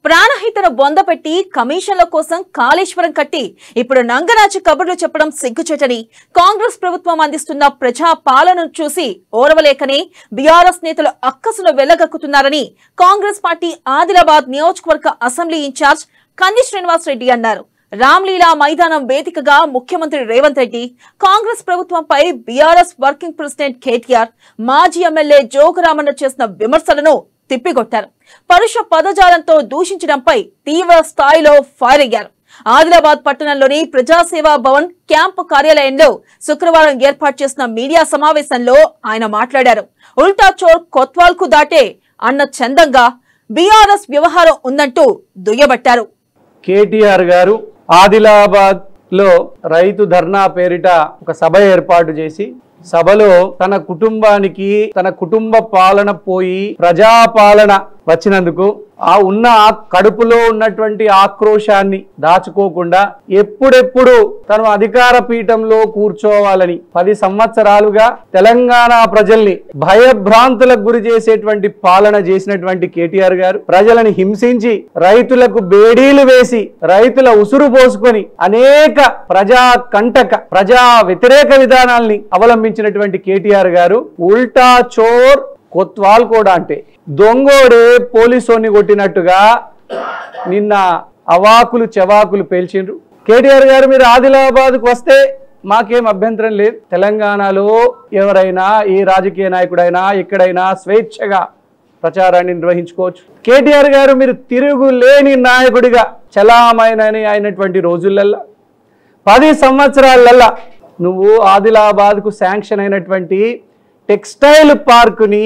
ప్రాణహితను బొందపెట్టి కమిషన్ల కోసం కాళేశ్వరం కట్టి ఇప్పుడు నంగరాజు కబుర్లు చెప్పడం సిగ్గుచేటని కాంగ్రెస్ ప్రభుత్వం అందిస్తున్న ప్రజా పాలనను చూసి ఓర్వలేకనే బీఆర్ఎస్ నేతలు అక్కసును వెళ్లగక్కుతున్నారని కాంగ్రెస్ పార్టీ ఆదిలాబాద్ నియోజకవర్గ అసెంబ్లీ ఇన్ఛార్జ్ కంది శ్రీనివాస్ రెడ్డి అన్నారు. రామ్లీలా మైదానం వేదికగా ముఖ్యమంత్రి రేవంత్ రెడ్డి కాంగ్రెస్ ప్రభుత్వంపై బీఆర్ఎస్ వర్కింగ్ ప్రెసిడెంట్ కేటీఆర్, మాజీ ఎమ్మెల్యే జోగురామన్న చేసిన విమర్శలను తిప్పికొట్టారు. పరుష పదజాలంతో దూషించడంపై తీవ్ర స్థాయిలో ఫైర్ అయ్యారు. ఆదిలాబాద్ పట్టణంలోని ప్రజాసేవా భవన్ క్యాంపు కార్యాలయంలో శుక్రవారం ఏర్పాటు చేసిన మీడియా సమావేశంలో ఆయన మాట్లాడారు. ఉల్టా చోర్ కొత్వాల్ కు దాటే అన్న చందంగా బీఆర్ఎస్ వ్యవహారం ఉందంటూ దుయ్యబట్టారు. కేటీఆర్ గారు ఆదిలాబాద్ లో రైతు ధర్నా పేరిట ఒక సభ ఏర్పాటు చేసి సభలో తన కుటుంబానికి తన కుటుంబ పాలన పోయి ప్రజాపాలన వచ్చినందుకు ఆ ఉన్న కడుపులో ఉన్నటువంటి ఆక్రోశాన్ని దాచుకోకుండా ఎప్పుడెప్పుడు తను అధికార పీఠంలో కూర్చోవాలని 10 సంవత్సరాలుగా తెలంగాణ ప్రజల్ని భయభ్రాంతులకు గురి చేసేటువంటి పాలన చేసినటువంటి కేటీఆర్ గారు ప్రజలను హింసించి రైతులకు బేడీలు వేసి రైతుల ఉసురు పోసుకొని అనేక ప్రజా వ్యతిరేక విధానాల్ని అవలంబించినటువంటి కేటీఆర్ గారు ఉల్టా చోర్ కొత్వాల్ కూడా అంటే దొంగోడే పోలీసోని కొట్టినట్టుగా నిన్న అవాకులు చెవాకులు పేల్చిండ్రు. కేటీఆర్ గారు మీరు ఆదిలాబాద్కు వస్తే మాకేం అభ్యంతరం లేదు. తెలంగాణలో ఎవరైనా ఏ రాజకీయ నాయకుడైనా ఎక్కడైనా స్వేచ్ఛగా ప్రచారాన్ని నిర్వహించుకోవచ్చు. కేటీఆర్ గారు మీరు తిరుగులేని నాయకుడిగా చలామణి అయినటువంటి రోజులల్లా 10 సంవత్సరాలల్లా నువ్వు ఆదిలాబాద్కు శాంక్షన్ అయినటువంటి టెక్స్టైల్ పార్కుని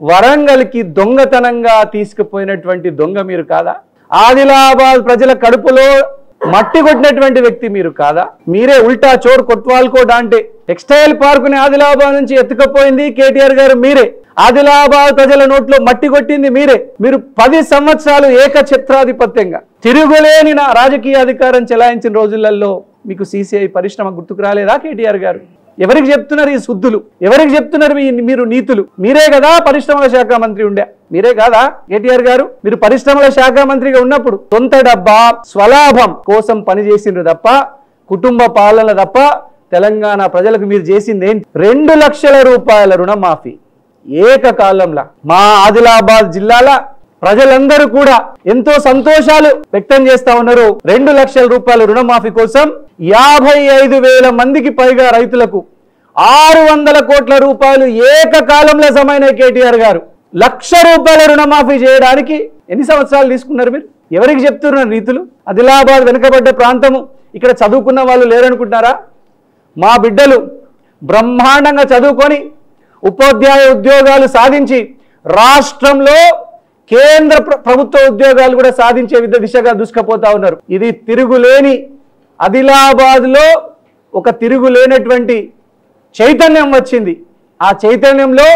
వరంగల్కి దొంగతనంగా తీసుకుపోయినటువంటి దొంగ మీరు కాదా? ఆదిలాబాద్ ప్రజల కడుపులో మట్టి కొట్టినటువంటి వ్యక్తి మీరు కాదా? మీరే ఉల్టా చోర్ కొత్వాల్ కోట అంటే టెక్స్టైల్ పార్కుని ఆదిలాబాద్ నుంచి ఎత్తుకుపోయింది కేటీఆర్ గారు మీరే. ఆదిలాబాద్ ప్రజల నోట్లో మట్టి కొట్టింది మీరే. మీరు 10 సంవత్సరాలు ఏకఛత్రాధిపత్యంగా తిరుగులేని రాజకీయ అధికారం చెలాయించిన రోజులలో మీకు సిసిఐ పరిశ్రమ గుర్తుకు రాలేదా కేటీఆర్ గారు? ఎవరికి చెప్తున్నారు ఈ శుద్ధులు? ఎవరికి చెప్తున్నారు మీరు నీతులు? మీరే కదా పరిశ్రమల శాఖ మంత్రి ఉండే, మీరే కాదా కేటీఆర్ గారు? మీరు పరిశ్రమల శాఖ మంత్రిగా ఉన్నప్పుడు సొంత డబ్బా స్వలాభం కోసం పనిచేసిండ్రు తప్ప కుటుంబ పాలన తప్ప తెలంగాణ ప్రజలకు మీరు చేసింది ఏంటి? 2 లక్షల రూపాయల రుణమాఫీ ఏకకాలంలో మా ఆదిలాబాద్ జిల్లాల ప్రజలందరూ కూడా ఎంతో సంతోషాలు వ్యక్తం చేస్తా ఉన్నారు. 2 లక్షల రూపాయల రుణమాఫీ కోసం 55,000 మందికి పైగా రైతులకు 600 కోట్ల రూపాయలు ఏకకాలంలో జమైన కేటీఆర్ గారు 1 లక్ష రూపాయల రుణమాఫీ చేయడానికి ఎన్ని సంవత్సరాలు తీసుకున్నారు? మీరు ఎవరికి చెప్తున్నారు నీతులు? ఆదిలాబాద్ వెనుకబడ్డ ప్రాంతము, ఇక్కడ చదువుకున్న వాళ్ళు లేరనుకుంటున్నారా? మా బిడ్డలు బ్రహ్మాండంగా చదువుకొని ఉపాధ్యాయ ఉద్యోగాలు సాధించి రాష్ట్రంలో కేంద్ర ప్రభుత్వ ఉద్యోగాలు కూడా సాధించే దిశగా దూసుకుపోతా ఉన్నారు. ఇది తిరుగులేని ఆదిలాబాద్ లో ఒక తిరుగులేనటువంటి చైతన్యం వచ్చింది. ఆ చైతన్యంలో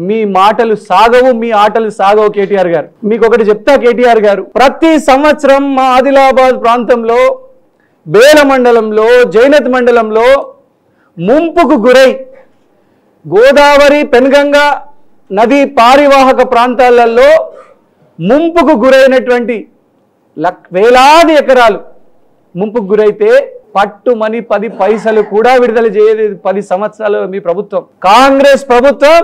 మీ మాటలు సాగవు, మీ ఆటలు సాగవు కేటీఆర్ గారు. మీకు ఒకటి చెప్తా కేటీఆర్ గారు, ప్రతి సంవత్సరం మా ఆదిలాబాద్ ప్రాంతంలో బేల మండలంలో జైనత్ మండలంలో ముంపుకు గురై గోదావరి పెన్గంగా నది పారివాహక ప్రాంతాలలో ముంపుకు గురైనటువంటి వేలాది ఎకరాలు ముంపుకు గురైతే పట్టుమని 10 పైసలు కూడా విడుదల చేయలేదు 10 సంవత్సరాలు మీ ప్రభుత్వం. కాంగ్రెస్ ప్రభుత్వం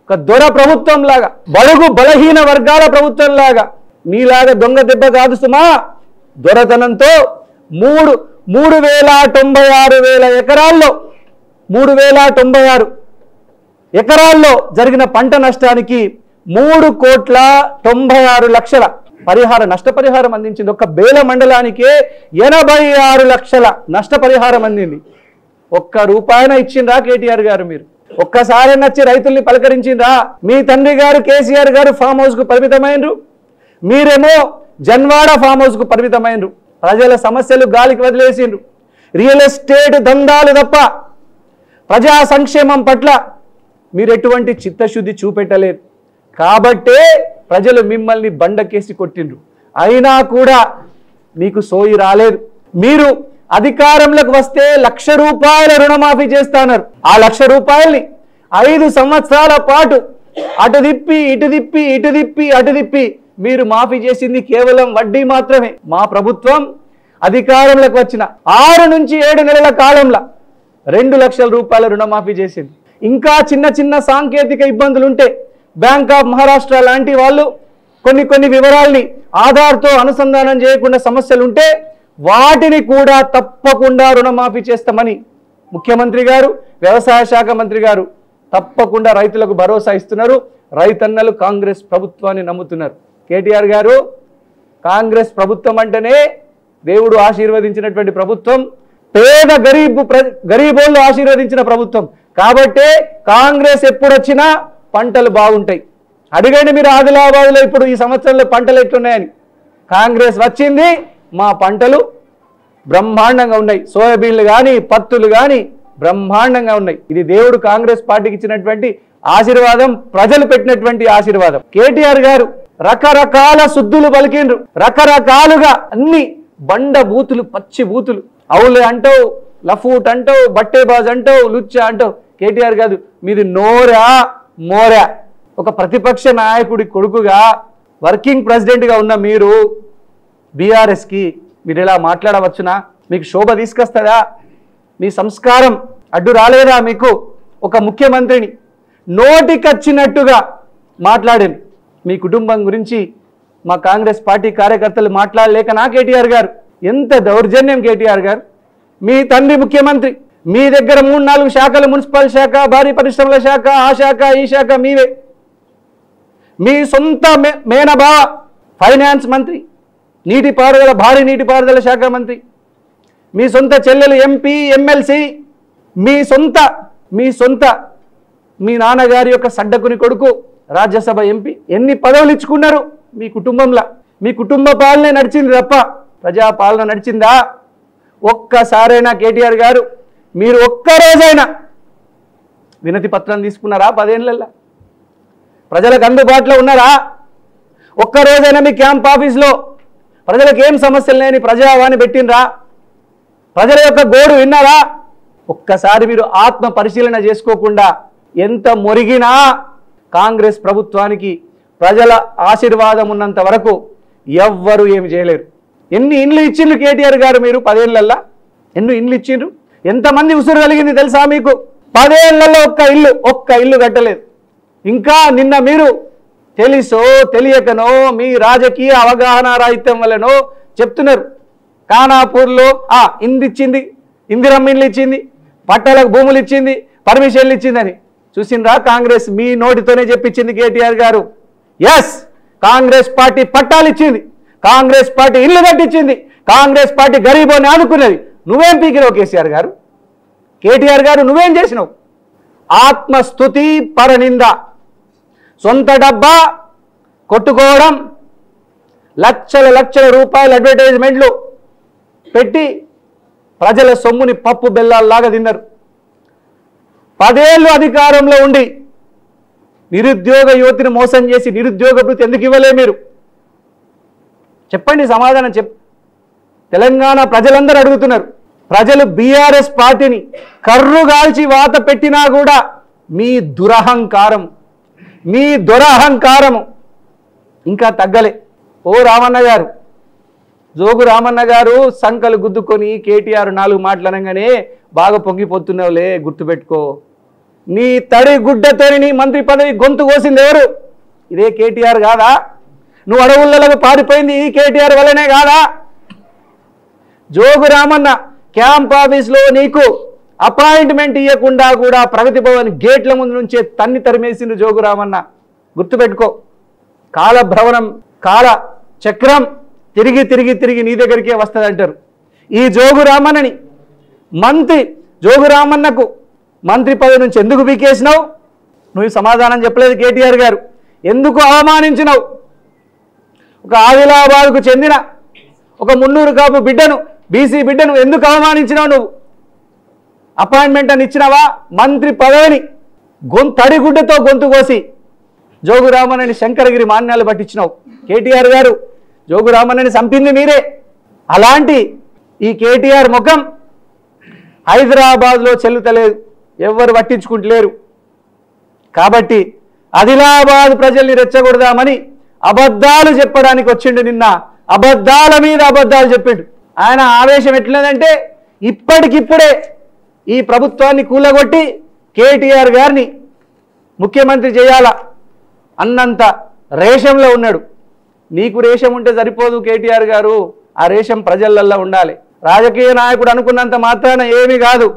ఒక దొర ప్రభుత్వం లాగా, బడుగు బలహీన వర్గాల ప్రభుత్వం లాగా మీలాగా దొంగ దెబ్బ కాదు సుమా. దొరతనంతో 3,96,000 ఎకరాల్లో 3,096 ఎకరాల్లో జరిగిన పంట నష్టానికి 3,96,00,000 నష్టపరిహారం అందించింది. ఒక బేల మండలానికే 86 లక్షల నష్టపరిహారం అందింది. 1 రూపాయన ఇచ్చిండ్రా కేటీఆర్ గారు? మీరు ఒక్కసారి నచ్చి రైతుల్ని పలకరించిండ్రా? మీ తండ్రి గారు కేసీఆర్ గారు ఫామ్ హౌస్ కు పరిమితమైనరు, మీరేమో జన్వాడ ఫామ్ హౌస్ కు పరిమితమైనరు. ప్రజల సమస్యలు గాలికి వదిలేసిండ్రు. రియల్ ఎస్టేట్ దందాలు తప్ప ప్రజా సంక్షేమం పట్ల మీరు ఎటువంటి చిత్తశుద్ధి చూపెట్టలేదు. కాబట్టే ప్రజలు మిమ్మల్ని బండకేసి కొట్టిండ్రు. అయినా కూడా మీకు సోయి రాలేదు. మీరు అధికారంలోకి వస్తే 1 లక్ష రూపాయల రుణమాఫీ చేస్తున్నారు. ఆ 1 లక్ష రూపాయల్ని 5 సంవత్సరాల పాటు అటు తిప్పి ఇటు తిప్పి మీరు మాఫీ చేసింది కేవలం వడ్డీ మాత్రమే. మా ప్రభుత్వం అధికారంలోకి వచ్చిన 6 నుంచి 7 నెలల కాలంలో 2 లక్షల రూపాయల రుణమాఫీ చేసింది. ఇంకా చిన్న చిన్న సాంకేతిక ఇబ్బందులు ఉంటే బ్యాంక్ ఆఫ్ మహారాష్ట్ర లాంటి వాళ్ళు కొన్ని వివరాల్ని ఆధార్తో అనుసంధానం చేయకుండా సమస్యలు ఉంటే వాటిని కూడా తప్పకుండా రుణమాఫీ చేస్తామని ముఖ్యమంత్రి గారు, వ్యవసాయ శాఖ మంత్రి గారు తప్పకుండా రైతులకు భరోసా ఇస్తున్నారు. రైతన్నలు కాంగ్రెస్ ప్రభుత్వాన్ని నమ్ముతున్నారు. కేటీఆర్ గారు, కాంగ్రెస్ ప్రభుత్వం అంటేనే దేవుడు ఆశీర్వదించినటువంటి ప్రభుత్వం, పేద గరీబోళ్ళు ఆశీర్వదించిన ప్రభుత్వం. కాబట్టే కాంగ్రెస్ ఎప్పుడొచ్చినా పంటలు బాగుంటాయి. అడిగండి మీరు ఆదిలాబాద్లో ఇప్పుడు ఈ సంవత్సరంలో పంటలు ఎట్లున్నాయని. కాంగ్రెస్ వచ్చింది, మా పంటలు బ్రహ్మాండంగా ఉన్నాయి. సోయాబీన్లు కానీ పత్తులు కానీ బ్రహ్మాండంగా ఉన్నాయి. ఇది దేవుడు కాంగ్రెస్ పార్టీకి ఇచ్చినటువంటి ఆశీర్వాదం, ప్రజలు పెట్టినటువంటి ఆశీర్వాదం. కేటీఆర్ గారు రకరకాల శుద్ధులు పలికిండ్రు, రకరకాలుగా అన్ని బండ బూతులు, పచ్చి బూతులు, అవులే అంటావు, లఫూట్ అంటావు, బట్టేబాజ్ అంటావు, లుచ్చా అంటావు. కేటీఆర్ గారు మీది నోరా మోరా. ఒక ప్రతిపక్ష నాయకుడి కొడుకుగా వర్కింగ్ ప్రెసిడెంట్గా ఉన్న మీరు బీఆర్ఎస్కి మీరు ఇలా మాట్లాడవచ్చునా? మీకు శోభ తీసుకొస్తుందా? మీ సంస్కారం అడ్డు రాలేదా మీకు? ఒక ముఖ్యమంత్రిని నోటికొచ్చినట్టుగా మాట్లాడింది. మీ కుటుంబం గురించి మా కాంగ్రెస్ పార్టీ కార్యకర్తలు మాట్లాడలేకనా కేటీఆర్ గారు? ఎంత దౌర్జన్యం కేటీఆర్ గారు! మీ తండ్రి ముఖ్యమంత్రి, మీ దగ్గర 3-4 శాఖలు, మున్సిపల్ శాఖ, భారీ పరిశ్రమల శాఖ, ఆ శాఖ ఈ శాఖ మీవే. మీ సొంత మేనబావ ఫైనాన్స్ మంత్రి, నీటిపారుదల, భారీ నీటిపారుదల శాఖ మంత్రి, మీ సొంత చెల్లెలు ఎంపీ, ఎమ్మెల్సీ, మీ సొంత మీ నాన్నగారి యొక్క సడ్డకుని కొడుకు రాజ్యసభ ఎంపీ. ఎన్ని పదవులు ఇచ్చుకున్నారు మీ కుటుంబంలో? మీ కుటుంబ పాలనే నడిచింది తప్ప ప్రజాపాలన నడిచిందా? ఒక్కసారైనా కేటీఆర్ గారు మీరు ఒక్కరోజైనా వినతి పత్రం తీసుకున్నారా? 10 ఏళ్ళల్లో ప్రజలకు అందుబాటులో ఉన్నారా? ఒక్కరోజైనా మీ క్యాంప్ ఆఫీస్లో ప్రజలకు ఏం సమస్యలు లేని ప్రజావాణి పెట్టినరా? ప్రజల యొక్క గోడు విన్నారా? ఒక్కసారి మీరు ఆత్మ పరిశీలన చేసుకోకుండా ఎంత మొరిగినా కాంగ్రెస్ ప్రభుత్వానికి ప్రజల ఆశీర్వాదం ఉన్నంత వరకు ఎవ్వరూ ఏమి చేయలేరు. ఎన్ని ఇండ్లు ఇచ్చిండ్రు కేటీఆర్ గారు మీరు 10 ఏళ్ళల్లో? ఎన్ని ఇండ్లు ఇచ్చిండ్రు? ఎంతమంది ఉసురు కలిగింది తెలుసా మీకు? 10 ఏళ్లలో ఒక్క ఇల్లు కట్టలేదు. ఇంకా నిన్న మీరు తెలుసో తెలియకనో మీ రాజకీయ అవగాహన రాహిత్యం వల్లనో చెప్తున్నారు ఖానాపూర్లో ఇందిచ్చింది, ఇందిరమ్మ ఇండ్లు ఇచ్చింది, పట్టాలకు భూములు ఇచ్చింది, పర్మిషన్లు ఇచ్చిందని. చూసిండ్రా? కాంగ్రెస్ మీ నోటితోనే చెప్పించింది కేటీఆర్ గారు. ఎస్, కాంగ్రెస్ పార్టీ పట్టాలు ఇచ్చింది, కాంగ్రెస్ పార్టీ ఇల్లు కట్టించింది, కాంగ్రెస్ పార్టీ గరీబోని ఆదుకున్నది. నువ్వేం పీకినావు కేసీఆర్ గారు? కేటీఆర్ గారు నువ్వేం చేసినావు? ఆత్మస్తుతి పరనింద, సొంత డబ్బా కొట్టుకోవడం, లక్షల రూపాయల అడ్వర్టైజ్మెంట్లు పెట్టి ప్రజల సొమ్ముని పప్పు బెల్లాల్లాగా తిన్నారు. 10 ఏళ్ళు అధికారంలో ఉండి నిరుద్యోగ యువతిని మోసం చేసి నిరుద్యోగ భృతి ఎందుకు ఇవ్వలే మీరు? చెప్పండి, సమాధానం తెలంగాణ ప్రజలందరూ అడుగుతున్నారు. ప్రజలు బీఆర్ఎస్ పార్టీని కర్రుగాల్చి వాత పెట్టినా కూడా మీ దురహంకారము ఇంకా తగ్గలే. ఓ రామన్న గారు, జోగు రామన్న గారు సంకలు గుద్దుకొని కేటీఆర్ 4 మాటలు అనగానే బాగా పొంగిపోతున్నావులే, గుర్తుపెట్టుకో. నీ తడి గుడ్డతోని నీ మంత్రి పదవి గొంతు కోసింది ఎవరు? ఇదే కేటీఆర్ కాదా? నువ్వు అడవులకు పారిపోయింది ఈ కేటీఆర్ వల్లనే కాదా? జోగు రామన్న క్యాంప్ ఆఫీస్లో నీకు అపాయింట్మెంట్ ఇవ్వకుండా కూడా ప్రగతి భవన్ గేట్ల ముందు నుంచే తన్ని తరిమేసిండు జోగు రామన్న. గుర్తుపెట్టుకో, కాలభ్రవణం, కాల చక్రం తిరిగి నీ దగ్గరికే వస్తుందంటారు. ఈ జోగు రామన్నని జోగు రామన్నకు మంత్రి పదవి నుంచి ఎందుకు పీకేసినావు? నువ్వు సమాధానం చెప్పలేదు కేటీఆర్ గారు. ఎందుకు అవమానించినావు? ఒక ఆదిలాబాద్కు చెందిన ఒక మున్నూరు కాపు బిడ్డను, బీసీ బిడ్డను ఎందుకు అవమానించినావు? నువ్వు అపాయింట్మెంట్ అని ఇచ్చినావా? మంత్రి పదవిని తడిగుడ్డతో గొంతు కోసి జోగు రామన్నని శంకరగిరి మాన్యాలు పట్టించినావు. కేటీఆర్ గారు, జోగు రామన్నని చంపింది మీరే. అలాంటి ఈ కేటీఆర్ ముఖం హైదరాబాద్లో చెల్లుతలేదు, ఎవ్వరు పట్టించుకుంటలేరు. కాబట్టి ఆదిలాబాద్ ప్రజల్ని రెచ్చగొడదామని అబద్ధాలు చెప్పడానికి వచ్చిండు. నిన్న అబద్ధాల మీద అబద్ధాలు చెప్పిండు. ఆయన ఆవేశం ఎట్లేదంటే ఇప్పటికిప్పుడే ఈ ప్రభుత్వాన్ని కూలగొట్టి కేటీఆర్ గారిని ముఖ్యమంత్రి చేయాలా అన్నంత రేషంలో ఉన్నాడు. నీకు రేషం ఉంటే సరిపోదు కేటీఆర్ గారు, ఆ రేషం ప్రజలల్లో ఉండాలి. రాజకీయ నాయకుడు అనుకున్నంత మాత్రాన ఏమీ కాదు.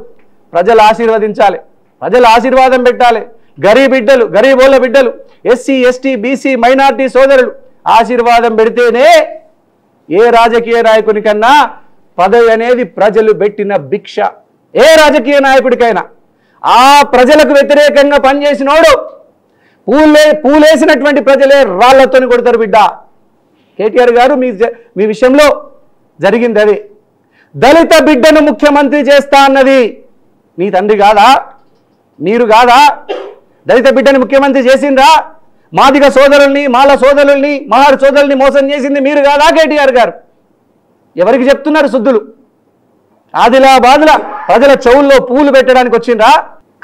ప్రజలు ఆశీర్వదించాలి, ప్రజలు ఆశీర్వాదం పెట్టాలి. గరీబోళ్ళ బిడ్డలు, ఎస్సీ ఎస్టీ బీసీ మైనార్టీ సోదరులు ఆశీర్వాదం పెడితేనే ఏ రాజకీయ నాయకునికన్నా పదవి అనేది ప్రజలు పెట్టిన భిక్ష. ఏ రాజకీయ నాయకుడికైనా ఆ ప్రజలకు వ్యతిరేకంగా పనిచేసినోడు పూలేసినటువంటి ప్రజలే రాళ్లతోని కొడతారు బిడ్డ. కేటీఆర్ గారు మీ విషయంలో జరిగింది అదే. దళిత బిడ్డను ముఖ్యమంత్రి చేస్తా అన్నది నీ తండ్రి కాదా, మీరు కాదా? దళిత బిడ్డను ముఖ్యమంత్రి చేసిండ్రా? మాదిగ సోదరుల్ని, మాల సోదరుల్ని, మహార్ సోదరుల్ని మోసం చేసింది మీరు కాదా కేటీఆర్ గారు? ఎవరికి చెప్తున్నారు శుద్ధులు? ఆదిలాబాద్ల ప్రజల చెవుల్లో పూలు పెట్టడానికి వచ్చిండ్రా?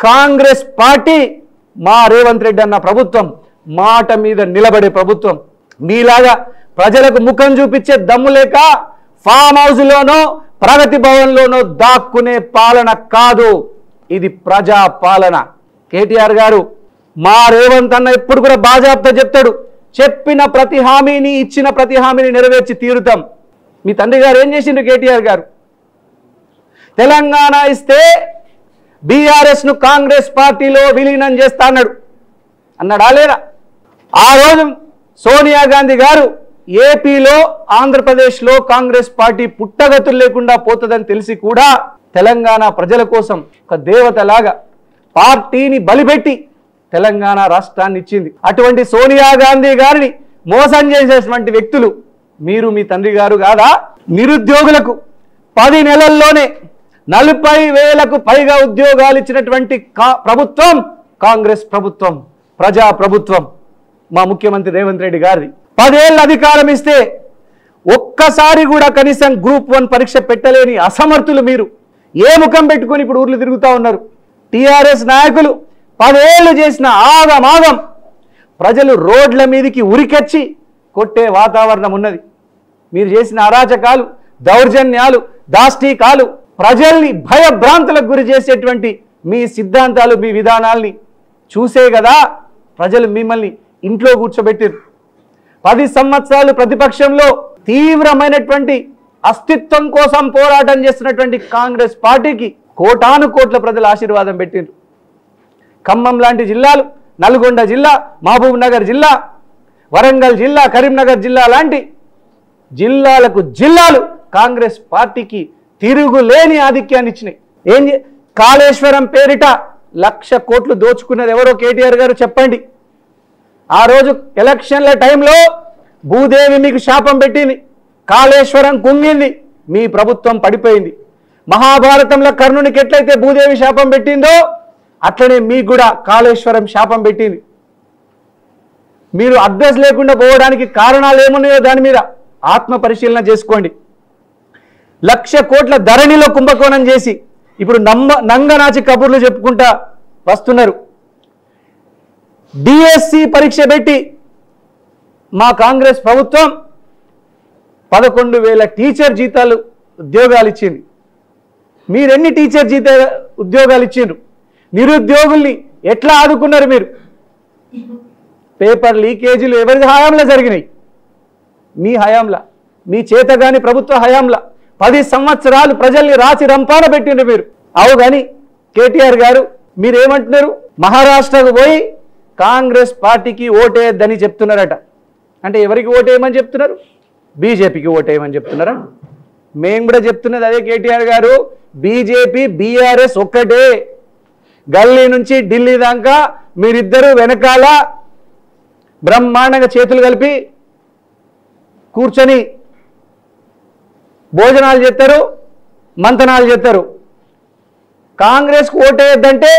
కాంగ్రెస్ పార్టీ మా రేవంత్ రెడ్డి అన్న ప్రభుత్వం మాట మీద నిలబడే ప్రభుత్వం. మీలాగా ప్రజలకు ముఖం చూపించే దమ్ము లేక ఫామ్ హౌస్లోనో ప్రగతి భవన్లోనో దాక్కునే పాలన కాదు, ఇది ప్రజా పాలన. కేటీఆర్ గారు మా రేవంత్ అన్న ఎప్పుడు కూడా బాజాప్తా చెప్తాడు. చెప్పిన ప్రతి హామీని, ఇచ్చిన ప్రతి హామీని నెరవేర్చి తీరుతాం. మీ తండ్రి గారు ఏం చేసిండ్రు? కేటీఆర్ గారు తెలంగాణ ఇస్తే బీఆర్ఎస్ను కాంగ్రెస్ పార్టీలో విలీనం చేస్తా అన్నాడా లేదా? ఆ రోజు సోనియా గాంధీ గారు ఏపీలో, ఆంధ్రప్రదేశ్లో కాంగ్రెస్ పార్టీ పుట్టగతులు లేకుండా పోతుందని తెలిసి కూడా తెలంగాణ ప్రజల కోసం ఒక దేవతలాగా పార్టీని బలిపెట్టి తెలంగాణ రాష్ట్రాన్ని ఇచ్చింది. అటువంటి సోనియా గాంధీ గారిని మోసం చేసేటువంటి వ్యక్తులు మీరు, మీ తండ్రి గారు కాదా? నిరుద్యోగులకు 10 నెలల్లోనే 40,000కు పైగా ఉద్యోగాలు ఇచ్చినటువంటి ప్రభుత్వం కాంగ్రెస్ ప్రభుత్వం, ప్రజా ప్రభుత్వం మా ముఖ్యమంత్రి రేవంత్ రెడ్డి గారిది. 10 ఏళ్ళ అధికారం ఇస్తే ఒక్కసారి కూడా కనీసం గ్రూప్ 1 పరీక్ష పెట్టలేని అసమర్థులు మీరు. ఏ ముఖం పెట్టుకొని ఇప్పుడు ఊర్లు తిరుగుతూ ఉన్నారు? టీఆర్ఎస్ నాయకులు 10 ఏళ్ళు చేసిన ఆగమాగం ప్రజలు రోడ్ల మీదకి ఉరికెచ్చి కొట్టే వాతావరణం ఉన్నది. మీరు చేసిన అరాచకాలు, దౌర్జన్యాలు, దాష్టీకాలు, ప్రజల్ని భయభ్రాంతులకు గురి చేసేటువంటి మీ సిద్ధాంతాలు, మీ విధానాల్ని చూసే కదా ప్రజలు మిమ్మల్ని ఇంట్లో కూర్చోబెట్టారు. 10 సంవత్సరాలు ప్రతిపక్షంలో తీవ్రమైనటువంటి అస్తిత్వం కోసం పోరాటం చేస్తున్నటువంటి కాంగ్రెస్ పార్టీకి కోటాను కోట్ల ప్రజలు ఆశీర్వాదం పెట్టారు. ఖమ్మం లాంటి జిల్లాలు, నల్గొండ జిల్లా, మహబూబ్ నగర్ జిల్లా, వరంగల్ జిల్లా, కరీంనగర్ జిల్లా లాంటి జిల్లాలు కాంగ్రెస్ పార్టీకి తిరుగులేని ఆధిక్యాన్ని ఇచ్చినాయి. కాళేశ్వరం పేరిట 1,00,000 కోట్లు దోచుకున్నది ఎవరో కేటీఆర్ గారు చెప్పండి. ఆ రోజు ఎలక్షన్ల టైంలో భూదేవి మీకు శాపం పెట్టింది, కాళేశ్వరం కుంగింది, మీ ప్రభుత్వం పడిపోయింది. మహాభారతంలో కర్ణునికి ఎట్లయితే భూదేవి శాపం పెట్టిందో అట్లనే మీకు కూడా కాళేశ్వరం శాపం పెట్టింది. మీరు అడ్రస్ లేకుండా పోవడానికి కారణాలు ఏమున్నాయో దాని మీద ఆత్మ పరిశీలన చేసుకోండి. 1,00,000 కోట్ల ధరణిలో కుంభకోణం చేసి ఇప్పుడు నంగనాచి కబుర్లు చెప్పుకుంటా వస్తున్నారు. డిఎస్సి పరీక్ష పెట్టి మా కాంగ్రెస్ ప్రభుత్వం 11,000 టీచర్ జీతాలు ఉద్యోగాలు ఇచ్చింది. మీరెన్ని టీచర్ ఉద్యోగాలు ఇచ్చిండ్రు? నిరుద్యోగుల్ని ఎట్లా ఆదుకున్నారు మీరు? పేపర్ లీకేజీలు ఎవరి హయాంలో జరిగినాయి? మీ హయాంలా, మీ చేతగాని ప్రభుత్వ హయాంలా 10 సంవత్సరాలు ప్రజల్ని రాసి రంపాన పెట్టిండ్రు మీరు. అవు కానీ కేటీఆర్ గారు మీరేమంటున్నారు? మహారాష్ట్రకు పోయి కాంగ్రెస్ పార్టీకి ఓటేయద్దని చెప్తున్నారట. అంటే ఎవరికి ఓటేయమని చెప్తున్నారు? బీజేపీకి ఓటేయమని చెప్తున్నారా? మేము కూడా చెప్తున్నది అదే కేటీఆర్ గారు. బీజేపీ బీఆర్ఎస్ ఒక్కటే. గల్లీ నుంచి ఢిల్లీ దాకా మీరిద్దరూ వెనకాల బ్రహ్మాండంగా చేతులు కలిపి కూర్చొని భోజనాలు చేస్తారు, మంతనాలు చేస్తారు. కాంగ్రెస్కు ఓటేయద్దంటే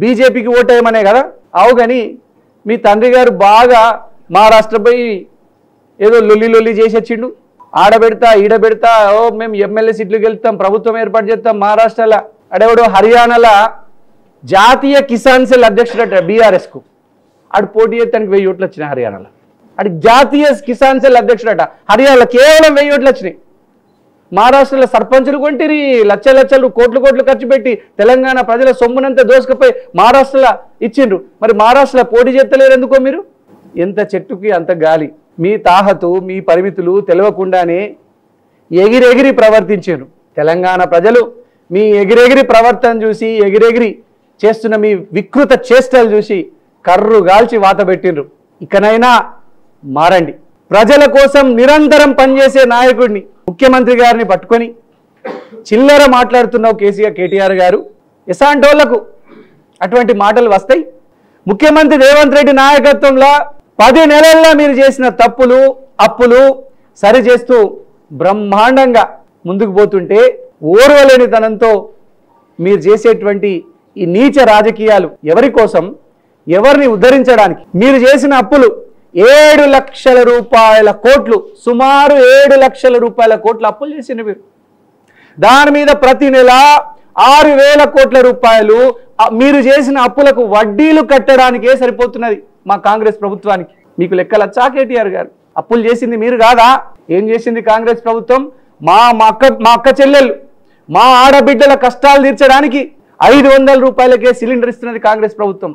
బీజేపీకి ఓటేయమనే కదా. అవు కానీ మీ తండ్రి గారు బాగా మహారాష్ట్ర పోయి ఏదో లొల్లి చేసి వచ్చిండు. ఆడబెడతా ఈడబెడతా, ఓ మేము ఎమ్మెల్యే సీట్లు గెలుస్తాం, ప్రభుత్వం ఏర్పాటు చేస్తాం మహారాష్ట్రలో. అడేవాడు హర్యానాలో జాతీయ కిసాన్ సెల్ అధ్యక్షుడట బీఆర్ఎస్కు. ఆడు పోటీ చేస్తానికి 1000 ఓట్లు వచ్చినాయి హర్యానాలో. అది జాతీయ కిసాన్ సెల్ అధ్యక్షుడట. హర్యానాలో కేవలం 1000 ఓట్లు వచ్చినాయి. మహారాష్ట్రలో సర్పంచులు కొంటిరి, లక్షలు కోట్లు ఖర్చు పెట్టి తెలంగాణ ప్రజల సొమ్మునంతా దోసుకుపోయి మహారాష్ట్రలో ఇచ్చిండ్రు. మరి మహారాష్ట్రలో పోటీ చేస్తలేరు ఎందుకో మీరు? ఎంత చెట్టుకి అంత గాలి. మీ తాహతు మీ పరిమితులు తెలియకుండానే ఎగిరెగిరి ప్రవర్తించారు. తెలంగాణ ప్రజలు మీ ఎగిరెగిరి ప్రవర్తన చూసి, ఎగిరెగిరి చేస్తున్న మీ వికృత చేష్టలు చూసి కర్రు గాల్చి వాత పెట్టిండ్రు. ఇకనైనా మారండి. ప్రజల కోసం నిరంతరం పనిచేసే నాయకుడిని, ముఖ్యమంత్రి గారిని పట్టుకొని చిల్లర మాట్లాడుతున్నావు కేటీఆర్ గారు. ఎసాంటోళ్లకు అటువంటి మాటలు వస్తాయి. ముఖ్యమంత్రి రేవంత్ రెడ్డి నాయకత్వంలో 10 నెలల్లో మీరు చేసిన తప్పులు అప్పులు సరి చేస్తూ బ్రహ్మాండంగా ముందుకు పోతుంటే ఓర్వలేనితనంతో మీరు చేసేటువంటి ఈ నీచ రాజకీయాలు ఎవరి కోసం, ఎవరిని ఉద్ధరించడానికి? మీరు చేసిన అప్పులు 7 లక్షల రూపాయల కోట్లు, సుమారు 7 లక్షల రూపాయల కోట్ల అప్పులు చేసిన మీరు. దాని మీద ప్రతి నెల 6,000 కోట్ల రూపాయలు మీరు చేసిన అప్పులకు వడ్డీలు కట్టడానికే సరిపోతున్నది మా కాంగ్రెస్ ప్రభుత్వానికి. మీకు లెక్కలచ్చా కేటీఆర్ గారు? అప్పులు చేసింది మీరు కాదా? ఏం చేసింది కాంగ్రెస్ ప్రభుత్వం? మా అక్క చెల్లెళ్ళు, మా ఆడబిడ్డల కష్టాలు తీర్చడానికి 500 రూపాయలకే సిలిండర్ ఇస్తున్నది కాంగ్రెస్ ప్రభుత్వం.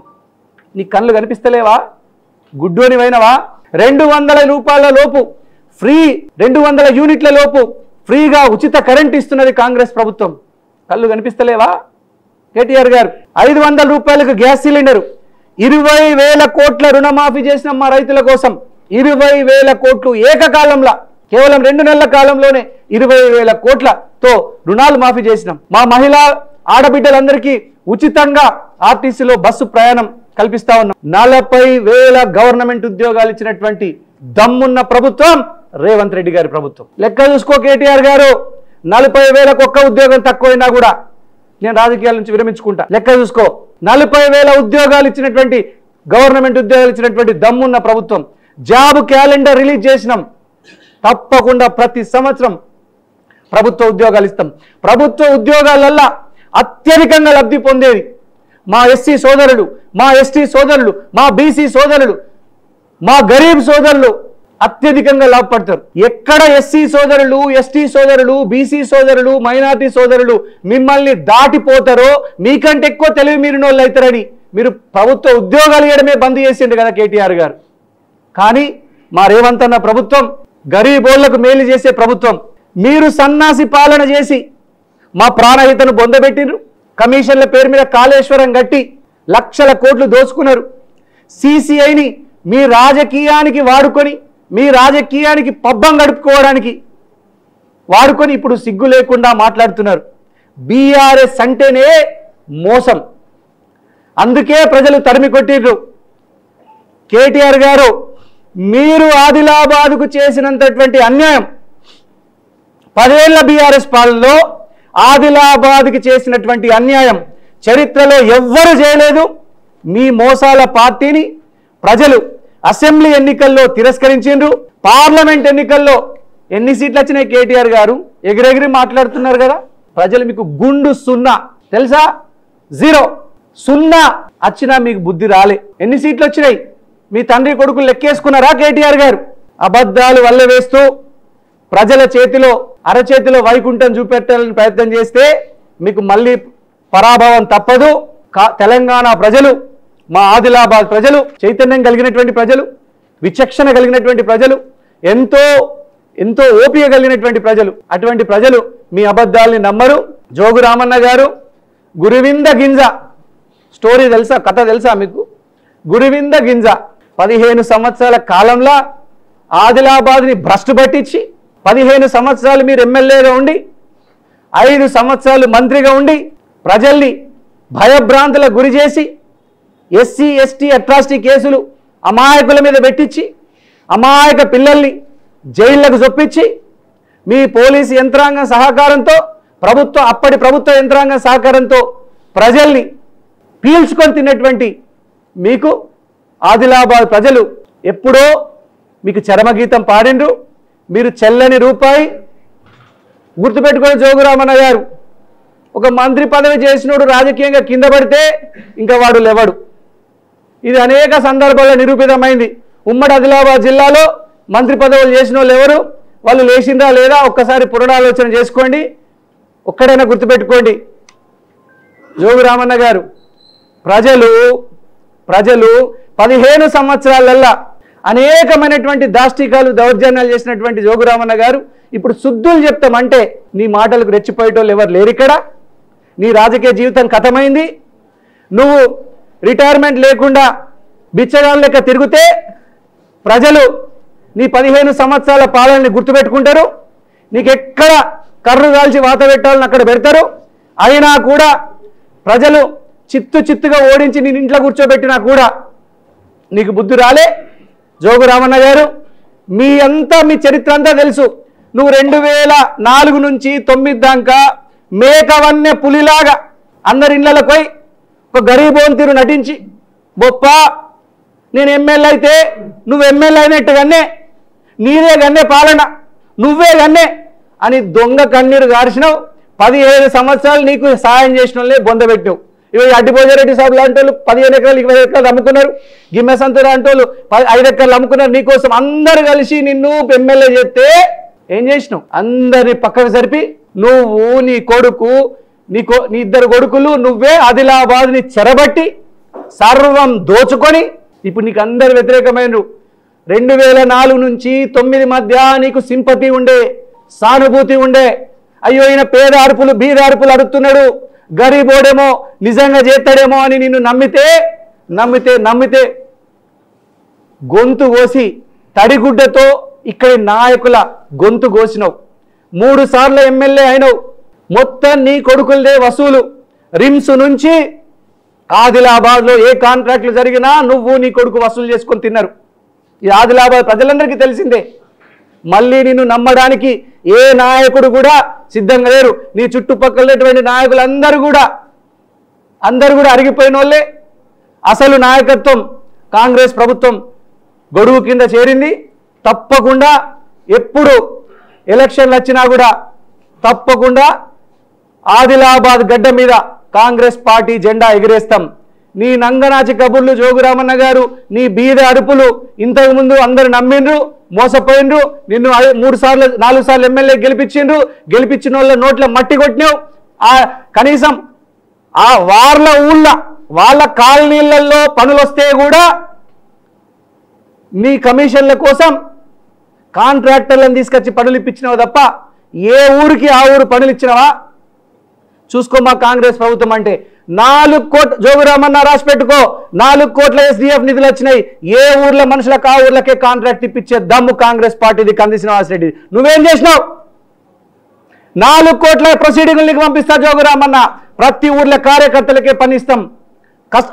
నీ కళ్ళు కనిపిస్తలేవా? గుడ్డోని వైనవా? 200 రూపాయల లోపు ఫ్రీ, 200 యూనిట్ల లోపు ఫ్రీగా ఉచిత కరెంట్ ఇస్తున్నది కాంగ్రెస్ ప్రభుత్వం. కళ్ళు కనిపిస్తలేవా కేటీఆర్ గారు? 500 రూపాయలకు గ్యాస్ సిలిండరు, 20,000 కోట్ల రుణమాఫీ చేసిన మా రైతుల కోసం. 20,000 కోట్లు ఏకకాలంలో, కేవలం 2 నెలల కాలంలోనే 20,000 కోట్లతో రుణాలు మాఫీ చేసినాం. మా మహిళా ఆడబిడ్డలందరికీ ఉచితంగా ఆర్టీసీలో బస్సు ప్రయాణం కల్పిస్తా ఉన్నాం. 40,000 గవర్నమెంట్ ఉద్యోగాలు ఇచ్చినటువంటి దమ్మున్న ప్రభుత్వం రేవంత్ రెడ్డి గారి ప్రభుత్వం. లెక్క చూసుకో కేటీఆర్ గారు. 40,000కు ఒక్క ఉద్యోగం తక్కువైనా కూడా నేను రాజకీయాల నుంచి విరమించుకుంటా. లెక్క చూసుకో. 40,000 ఉద్యోగాలు ఇచ్చినటువంటి, గవర్నమెంట్ ఉద్యోగాలు ఇచ్చినటువంటి దమ్మున్న ప్రభుత్వం. జాబ్ క్యాలెండర్ రిలీజ్ చేసినాం. తప్పకుండా ప్రతి సంవత్సరం ప్రభుత్వ ఉద్యోగాలు ఇస్తాం. ప్రభుత్వ ఉద్యోగాలల్లో అత్యధికంగా లబ్ధి పొందేది మా ఎస్సీ సోదరులు, మా ఎస్టీ సోదరులు, మా బీసీ సోదరులు, మా గరీబ్ సోదరులు అత్యధికంగా లాభపడతారు. ఎక్కడ ఎస్సీ సోదరులు, ఎస్టీ సోదరులు, బీసీ సోదరులు, మైనార్టీ సోదరులు మిమ్మల్ని దాటిపోతారో మీకంటే ఎక్కువ తెలివి మీరినోళ్ళు అవుతారని మీరు ప్రభుత్వ ఉద్యోగాలు ఇవ్వడమే బంద్ చేసిండు కదా కేటీఆర్ గారు. కానీ మా రేవంత్ అన్న ప్రభుత్వం గరీబోళ్లకు మేలు చేసే ప్రభుత్వం. మీరు సన్నాసి పాలన చేసి మా ప్రాణహితను బొందబెట్టినరు. కమిషన్ల పేరు మీద కాళేశ్వరం కట్టి లక్షల కోట్లు దోచుకున్నారు. సిసిఐని మీ రాజకీయానికి వాడుకొని, మీ రాజకీయానికి పబ్బం గడుపుకోవడానికి వాడుకొని ఇప్పుడు సిగ్గు లేకుండా మాట్లాడుతున్నారు. బీఆర్ఎస్ అంటేనే మోసం. అందుకే ప్రజలు తరిమి కొట్టిర్రు. కేటీఆర్ గారు, మీరు ఆదిలాబాద్కు చేసినంతటువంటి అన్యాయం 10 ఏళ్ల బీఆర్ఎస్ పాలనలో ఆదిలాబాద్కి చేసినటువంటి అన్యాయం చరిత్రలో ఎవ్వరు చేయలేదు. మీ మోసాల పార్టీని ప్రజలు అసెంబ్లీ ఎన్నికల్లో తిరస్కరించిండ్రు. పార్లమెంట్ ఎన్నికల్లో ఎన్ని సీట్లు వచ్చినాయి కేటీఆర్ గారు? ఎగిరెగిరి మాట్లాడుతున్నారు కదా. ప్రజలు మీకు గుండు 0 తెలుసా? 0 వచ్చినా మీకు బుద్ధి రాలే. ఎన్ని సీట్లు వచ్చినాయి? మీ తండ్రి కొడుకులు లెక్కేసుకున్నారా కేటీఆర్ గారు? అబద్ధాలు వల్ల వేస్తూ ప్రజల చేతిలో, అరచేతిలో వైకుంఠం చూపెట్టాలని ప్రయత్నం చేస్తే మీకు మళ్ళీ పరాభవం తప్పదు. తెలంగాణ ప్రజలు, మా ఆదిలాబాద్ ప్రజలు చైతన్యం కలిగినటువంటి ప్రజలు, విచక్షణ కలిగినటువంటి ప్రజలు, ఎంతో ఓపిక కలిగినటువంటి ప్రజలు. అటువంటి ప్రజలు మీ అబద్ధాలని నమ్మరు. జోగు రామన్న గారు గురువింద గింజ స్టోరీ తెలుసా? కథ తెలుసా మీకు? గురువింద గింజ 15 సంవత్సరాల కాలంలో ఆదిలాబాద్ని భ్రష్టు పట్టించి 15 సంవత్సరాలు మీరు ఎమ్మెల్యేగా ఉండి 5 సంవత్సరాలు మంత్రిగా ఉండి ప్రజల్ని భయభ్రాంతులకు గురి చేసి ఎస్సీ ఎస్టీ అట్రాసిటీ కేసులు అమాయకుల మీద పెట్టించి అమాయక పిల్లల్ని జైళ్లకు చొప్పించి మీ పోలీసు యంత్రాంగం సహకారంతో, అప్పటి ప్రభుత్వ యంత్రాంగం సహకారంతో ప్రజల్ని పీల్చుకొని తిన్నటువంటి మీకు ఆదిలాబాద్ ప్రజలు ఎప్పుడో మీకు చరమగీతం పాడిండ్రు. మీరు చెల్లని రూపాయి. గుర్తుపెట్టుకొని జోగురామన్న గారు, ఒక మంత్రి పదవి చేసినోడు రాజకీయంగా కింద పడితే ఇంకా వాడు లేవడు. ఇది అనేక సందర్భాల్లో నిరూపితమైంది. ఉమ్మడి ఆదిలాబాద్ జిల్లాలో మంత్రి పదవులు చేసిన వాళ్ళు ఎవరు? వాళ్ళు లేచిందా లేదా ఒక్కసారి పునరాలోచన చేసుకోండి. ఒక్కడైనా గుర్తుపెట్టుకోండి, జోగు రామన్న గారు, ప్రజలు 15 సంవత్సరాలల్లా అనేకమైనటువంటి దాష్టికాలు దౌర్జన్యాలు చేసినటువంటి జోగు రామన్న గారు ఇప్పుడు శుద్ధులు చెప్తామంటే నీ మాటలకు రెచ్చిపోయేటోళ్ళు ఎవరు లేరు ఇక్కడ. నీ రాజకీయ జీవితం ఖతమైంది. నువ్వు రిటైర్మెంట్ లేకుండా బిచ్చగాళ్ళ లెక్క తిరిగితే ప్రజలు నీ 15 సంవత్సరాల పాలనని గుర్తుపెట్టుకుంటారు. నీకు ఎక్కడ కర్రు కాల్చి వాత పెట్టాలని అక్కడ పెడతారు. అయినా కూడా ప్రజలు చిత్తుగా ఓడించి నేను ఇంట్లో కూర్చోబెట్టినా కూడా నీకు బుద్ధి రాలే. జోగు రామన్న గారు, మీ చరిత్ర అంతా తెలుసు. నువ్వు 2004 నుంచి 9 దాకా మేకవన్నె పులిలాగా అందరి ఇళ్లకు పోయి ఒక గరీబోన్ తీరు నటించి, బొప్ప నేను ఎమ్మెల్యే అయితే నువ్వు ఎమ్మెల్యే అయినట్టుగానే నీదే గన్నే పాలన, నువ్వే గన్నే అని దొంగ కన్నీరు గార్చినావు. 15 సంవత్సరాలు నీకు సాయం చేసిన వాళ్ళే బొందబెట్టావు. ఇవి అడ్డిపోజారెడ్డి సాబ్ లాంటి వాళ్ళు 15 ఎకరాలు 20 ఎకరాలు అమ్ముకున్నారు. గిమ్మె సంతూర్ లాంటి వాళ్ళు 5 ఎకరాలు అమ్ముకున్నారు. నీకోసం అందరు కలిసి నిన్ను ఎమ్మెల్యే చేస్తే ఏం చేసినావు? అందరిని పక్కకు జరిపి నువ్వు, నీ కొడుకు, నీ 2 కొడుకులు, నువ్వే ఆదిలాబాద్ని చెరబట్టి సర్వం దోచుకొని ఇప్పుడు నీకు అందరు వ్యతిరేకమైన 2004 నుంచి 9 మధ్య నీకు సింపతి ఉండే, సానుభూతి ఉండే. అయ్యో ఈయన పేద అరుపులు బీద అరుపులు అడుగుతున్నాడు, గరీబోడేమో నిజంగా చేస్తాడేమో అని నిన్ను నమ్మితే గొంతు కోసి తడిగుడ్డతో ఇక్కడి నాయకుల గొంతు కోసినావు. 3 సార్లు ఎమ్మెల్యే అయినావు. మొత్తం నీ కొడుకులదే వసూలు. రిమ్స్ నుంచి ఆదిలాబాద్లో ఏ కాంట్రాక్టులు జరిగినా నువ్వు నీ కొడుకు వసూలు చేసుకొని తిన్నారు. ఈ ఆదిలాబాద్ ప్రజలందరికీ తెలిసిందే. మళ్ళీ నిన్ను నమ్మడానికి ఏ నాయకుడు కూడా సిద్ధంగా లేరు. నీ చుట్టుపక్కల నాయకులందరూ కూడా అరిగిపోయిన వాళ్ళే. అసలు నాయకత్వం కాంగ్రెస్ ప్రభుత్వం గొడుగు కింద చేరింది. తప్పకుండా ఎప్పుడు ఎలక్షన్లు వచ్చినా కూడా తప్పకుండా ఆదిలాబాద్ గడ్డ మీద కాంగ్రెస్ పార్టీ జెండా ఎగిరేస్తాం. నీ నంగనాచి కబుర్లు జోగు రామన్న గారు, నీ బీద అరుపులు ఇంతకుముందు అందరు నమ్మిండ్రు, మోసపోయిండ్రు. నిన్ను 3 సార్లు 4 సార్లు ఎమ్మెల్యే గెలిపించిన వాళ్ళ నోట్ల మట్టి కొట్టినావు. కనీసం ఆ వాళ్ళ కాలనీలలో పనులు వస్తే కూడా నీ కమిషన్ల కోసం కాంట్రాక్టర్లను తీసుకొచ్చి పనులు ఇప్పించినావు తప్ప ఏ ఊరికి ఆ ఊరు పనులు ఇచ్చినావా? చూసుకోమా కాంగ్రెస్ ప్రభుత్వం అంటే 4 కోట్ల జోగు రామన్న రాసి పెట్టుకో, 4 కోట్ల SDF నిధులు వచ్చినాయి. ఏ ఊర్ల మనుషులకు ఆ ఊర్లకే కాంట్రాక్ట్ ఇప్పించే దమ్ము కాంగ్రెస్ పార్టీది, కంది శ్రీనివాసరెడ్డి. నువ్వేం చేసినావు? 4 కోట్ల ప్రొసీడింగ్లు నీకు పంపిస్తా జోగు రామన్న. ప్రతి ఊర్ల కార్యకర్తలకే పని ఇస్తాం.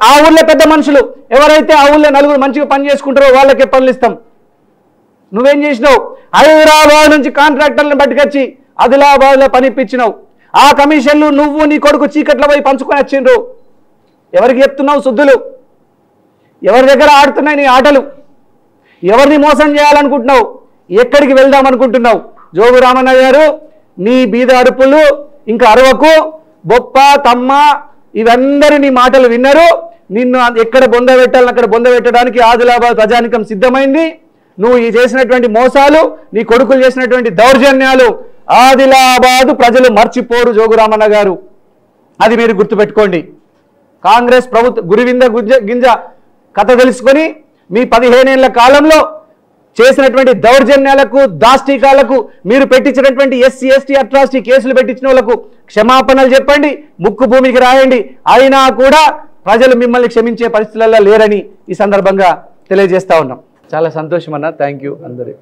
ఆ ఊర్లో పెద్ద మనుషులు ఎవరైతే ఆ ఊర్లో 4 మంచిగా పని చేసుకుంటారో వాళ్ళకే పనులు ఇస్తాం. నువ్వేం చేసినావు? హైదరాబాద్ నుంచి కాంట్రాక్టర్లను పట్టుకొచ్చి ఆదిలాబాద్లో పని ఇప్పించినావు. ఆ కమిషన్లు నువ్వు నీ కొడుకు చీకట్లో పోయి పంచుకొని వచ్చిండ్రు. ఎవరికి చెప్తున్నావు శుద్ధులు? ఎవరి దగ్గర ఆడుతున్నాయి నీ ఆటలు? ఎవరిని మోసం చేయాలనుకుంటున్నావు? ఎక్కడికి వెళ్దామనుకుంటున్నావు? జోగు రామన్న గారు, నీ బీద అరుపులు ఇంకా అరవకు. బొప్ప తమ్మ ఇవందరూ నీ మాటలు విన్నారు. నిన్ను ఎక్కడ బొంద పెట్టాలని అక్కడ బొంద పెట్టడానికి ఆదిలాబాద్ ప్రజానికం సిద్ధమైంది. నువ్వు ఈ చేసినటువంటి మోసాలు, నీ కొడుకులు చేసినటువంటి దౌర్జన్యాలు ఆదిలాబాదు ప్రజలు మర్చిపోరు జోగు రామన్న గారు. అది మీరు గుర్తుపెట్టుకోండి. కాంగ్రెస్ ప్రభుత్వ గురివింద గింజ కథ తెలుసుకొని మీ 15 ఏళ్ల కాలంలో చేసినటువంటి దౌర్జన్యాలకు, దాష్టికాలకు, మీరు పెట్టించినటువంటి SC ST అట్రాసిటీ కేసులు పెట్టించిన వాళ్ళకు క్షమాపణలు చెప్పండి, ముక్కు భూమికి రాయండి. అయినా కూడా ప్రజలు మిమ్మల్ని క్షమించే పరిస్థితులలో లేరని ఈ సందర్భంగా తెలియజేస్తా ఉన్నాం. చాలా సంతోషం అన్న. థ్యాంక్ యూ అందరూ.